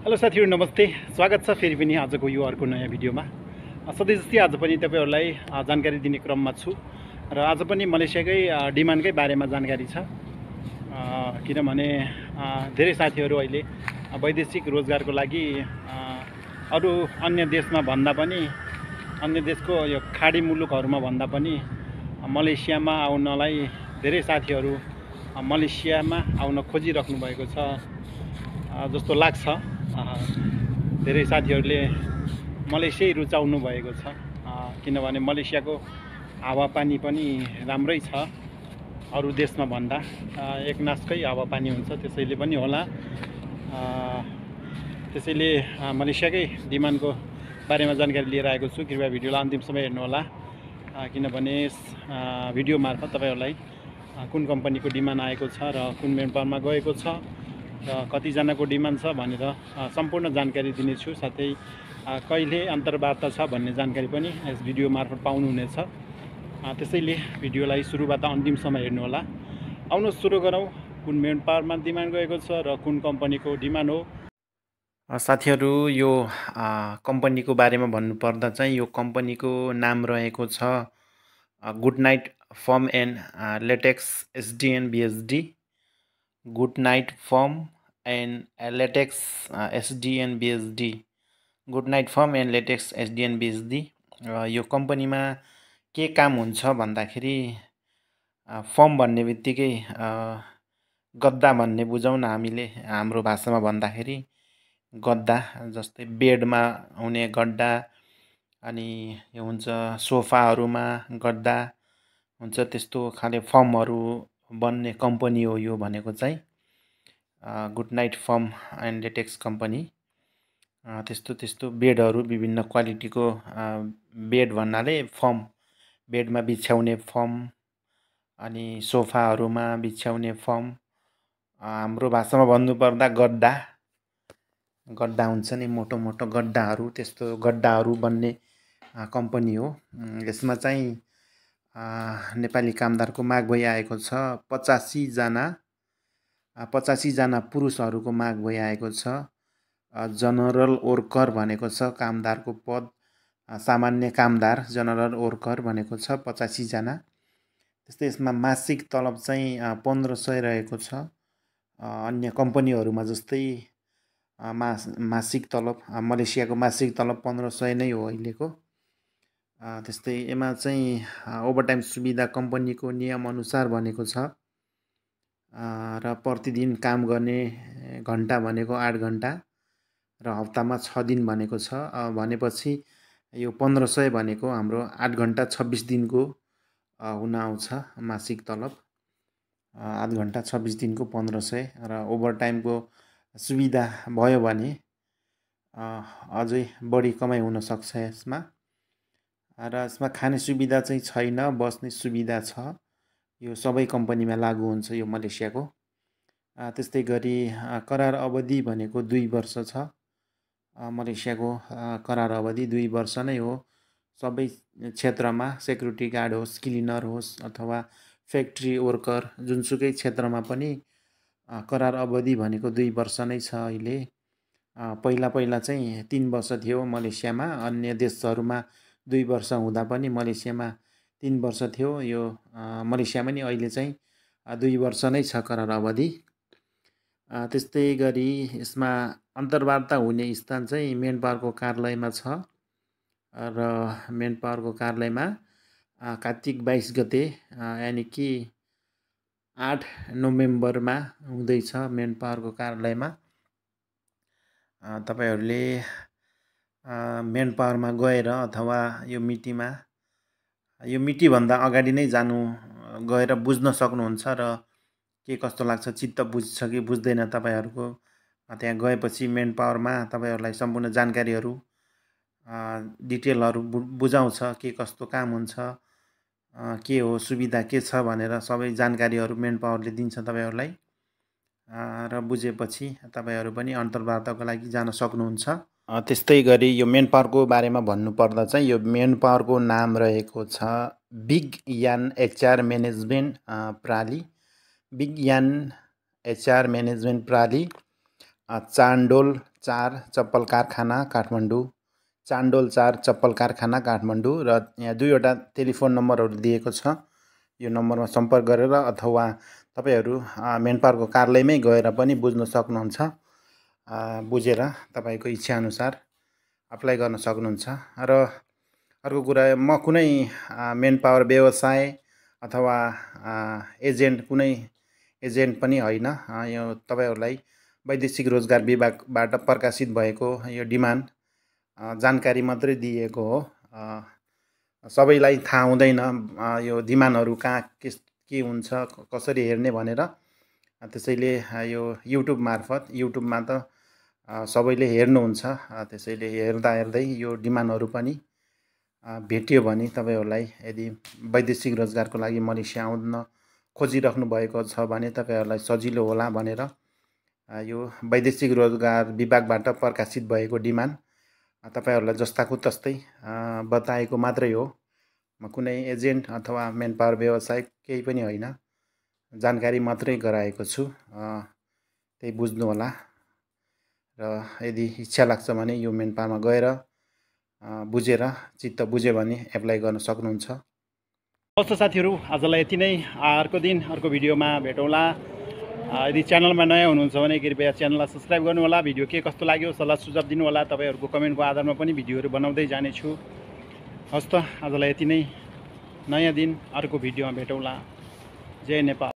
Hello साथीहरु नमस्ते। स्वागत छ फेरि पनि आजको यो अर्को नयाँ भिडियोमा। सधैँ जस्तै आज पनि तपाईहरुलाई जानकारी दिने क्रममा छु र आज पनि मलेसियाकै डिमान्डकै बारेमा जानकारी छ। किनभने धेरै साथीहरु अहिले वैदेशिक रोजगारको लागि अरु अन्य देशमा भन्दा पनि अन्य देशको यो खाडी मुलुकहरुमा भन्दा पनि मलेसियामा आउनलाई धेरै साथीहरु मलेसियामा आउन खोजिराख्नु भएको छ जस्तो लाग्छ। धेरै साथीहरुले मलेसिया रुचाउनु भएको छ किनभने मलेसियाको हावापानी पनि राम्रै छ अरु देशमा भन्दा एकनासकै हावापानी हुन्छ, त्यसैले पनि होला। त्यसैले मलेसियाकै डिमान्डको बारेमा जानकारी लिएर आएको छु। कृपया भिडियोलाई अन्तिमसम्म हेर्नु होला किनभने भिडियो मार्फत तपाईहरुलाई कुन कम्पनीको डिमान्ड आएको छ र कुन मेन पावरमा गएको छ र कतिजनाको डिमान्ड छ भनेर सम्पूर्ण जानकारी दिनेछु। साथै कहिले अन्तर्वार्ता छ भन्ने जानकारी पनि यस भिडियो मार्फत पाउनुहुनेछ। त्यसैले भिडियोलाई सुरुबाट अन्तिमसम्म हेर्नु होला। आउनुहोस् सुरु गरौँ। कुन मेन पावरमा डिमान्ड गएको छ र कुन कम्पनीको डिमान्ड हो। साथीहरु, यो कम्पनीको बारेमा भन्नुपर्दा चाहिँ यो कम्पनीको नाम रहेको छ good night firm and latex SDN BSD. Good night firm and latex SDN BSD. Good night firm and latex SDN BSD. यो कम्पनीमा के काम हुन्छ भन्दाखेरि फर्म भन्ने बित्तिकै गद्दा भन्ने बुझौँ न हामीले, हाम्रो भाषामा भन्दाखेरि गद्दा जस्तै बेडमा हुने गद्दा, अनि यो हुन्छ सोफाहरुमा गद्दा हुन्छ, त्यस्तो खाले फर्महरु बन्ने कम्पनी हो यो भनेको चाहिँ good night firm and latex company. त्यस्तो बेडहरु विभिन्न क्वालिटीको बेड भन्नाले फर्म, बेडमा बिछ्याउने फर्म अनि सोफाहरुमा बिछ्याउने फर्म, हाम्रो भाषामा भन्नुपर्दा गद्दा गद्दा हुन्छ नि, मोटो मोटो गद्दाहरु, त्यस्तो गद्दाहरु बन्ने कम्पनी हो। यसमा चाहिँ नेपाली कामदारको माग भइआएको छ। 85 जना पुरुषहरुको माग भइआएको छ। जनरल वर्कर भनेको छ कामदारको पद, सामान्य कामदार जनरल वर्कर भनेको छ 85 जना। त्यस्तै यसमा मासिक तलब चाहिँ 1500 रहेको छ। अन्य कम्पनीहरुमा जस्तै मासिक तलब, मलेसियाको मासिक तलब 1500 नै हो अहिलेको। त्यस्तै यसमा चाहिँ ओभरटाइम सुविधा कम्पनीको नियम अनुसार भनेको छ र प्रतिदिन काम गर्ने घण्टा भनेको 8 घण्टा र हप्तामा 6 दिन भनेको छ। भनेपछि यो 1500 भनेको हाम्रो 8 घण्टा 26 दिनको हुन आउँछ मासिक तलब। 8 घण्टा 26 दिनको 1500 र ओभरटाइमको सुविधा भयो भने अझै बढी कमाइ हुन सक्छ यसमा। र यसमा खाने सुविधा चाहिँ छैन, बस्ने सुविधा छ। यो सबै कम्पनीमा लागू हुन्छ यो मलेसियाको। त्यस्तै गरी करार अवधि भनेको 2 वर्ष छ। मलेसियाको करार अवधि 2 वर्ष नै हो। सबै क्षेत्रमा सेक्युरिटी गार्ड होस्, क्लिनर होस् अथवा फ्याक्ट्री वर्कर, जुनसुकै क्षेत्रमा पनि करार अवधि भनेको 2 वर्ष नै छ अहिले। पहिला चाहिँ 3 वर्ष थियो मलेसियामा, अन्य देशहरुमा 2 वर्ष हुँदा पनि मलेसियामा 3 वर्ष थियो। यो मलेसियामा नि अहिले चाहिँ 2 वर्ष नै छ करार अवधि। त्यस्तै गरी यसमा अन्तर्वार्ता हुने स्थान चाहिँ मेन पावरको कार्यालयमा छ र मेन पावरको कार्यालयमा कार्तिक 22 गते यानि कि 8 नोभेम्बरमा हुँदैछ मेन पावरको कार्यालयमा। तपाईहरुले मेन पावरमा गएर अथवा यो मिति भन्दा अगाडि नै गएर बुझ्न सक्नुहुन्छ र के कस्तो लाग्छ, चित्त बुझ्छ कि बुझ्दैन तपाईहरुको। त्यहाँ गएपछि मेन पावरमा तपाईहरुलाई सम्पूर्ण जानकारीहरु, डिटेलहरु बुझाउँछ, के कस्तो काम हुन्छ, के हो सुविधा के छ भनेर सबै जानकारीहरु मेन पावरले दिन्छ तपाईहरुलाई। र बुझेपछि तपाईहरु पनि अन्तर्वार्ताको लागि जान सक्नुहुन्छ। त्यस्तै गरी यो मेन पावरको बारेमा भन्नुपर्दा चाहिँ यो मेन पावरको नाम रहेको छ बिग यान एचआर म्यानेजमेन्ट प्रणाली। बिग यान एचआर म्यानेजमेन्ट प्रणाली चान्डोल 4 चप्पल कारखाना काठमाडौँ, चान्डोल 4 चप्पल कारखाना काठमाडौँ। र यहाँ 2वटा टेलिफोन नम्बरहरू दिएको छ। यो नम्बरमा सम्पर्क गरेर अथवा तपाईँहरू मेन पावरको कार्यालयमै गएर पनि बुझ्न सक्नुहुन्छ। बुझेर तपाईँको इच्छाअनुसार अप्लाई गर्न सक्नुहुन्छ। र अर्को कुरा, म कुनै मेन पावर व्यवसाय अथवा कुनै एजेन्ट पनि होइन। यो तपाईँहरूलाई वैदेशिक रोजगार विभागबाट प्रकाशित भएको यो डिमान्ड जानकारी मात्रै दिएको हो। सबैलाई थाहा हुँदैन यो डिमान्डहरू कहाँ के हुन्छ, कसरी हेर्ने भनेर। त्यसैले यो युट्युब मार्फत, युट्युबमा त सबैले हेर्नुहुन्छ। त्यसैले हेर्दै यो डिमान्डहरू पनि भेटियो भने तपाईँहरूलाई यदि वैदेशिक रोजगारको लागि मलेसिया आउन खोजिराख्नु भएको छ भने तपाईँहरूलाई सजिलो होला भनेर यो वैदेशिक रोजगार विभागबाट प्रकाशित भएको डिमान्ड तपाईँहरूलाई जस्ताको तस्तै बताएको मात्रै हो। म कुनै एजेन्ट अथवा मेन पावर व्यवसाय केही पनि होइन, जानकारी मात्रै गराएको छु। त्यही बुझ्नु होला। र यदि इच्छा लाग्छ भने यो मेन पावरमा गएर बुझेर चित्त बुझ्यो भने एप्लाई गर्न सक्नुहुन्छ। हवस् साथीहरू, आजलाई यति नै। अर्को दिन अर्को भिडियोमा भेटौँला। यदि च्यानलमा नयाँ हुनुहुन्छ भने कृपया च्यानललाई सब्सक्राइब गर्नु होला। भिडियो के कस्तो लाग्यो सल्लाह सुझाव दिनु होला। तपाईँहरूको कमेन्टको आधारमा पनि भिडियोहरू बनाउँदै जानेछु। हवस् त, आजलाई यति नै। नयाँ दिन अर्को भिडियोमा भेटौँला। जय नेपाल।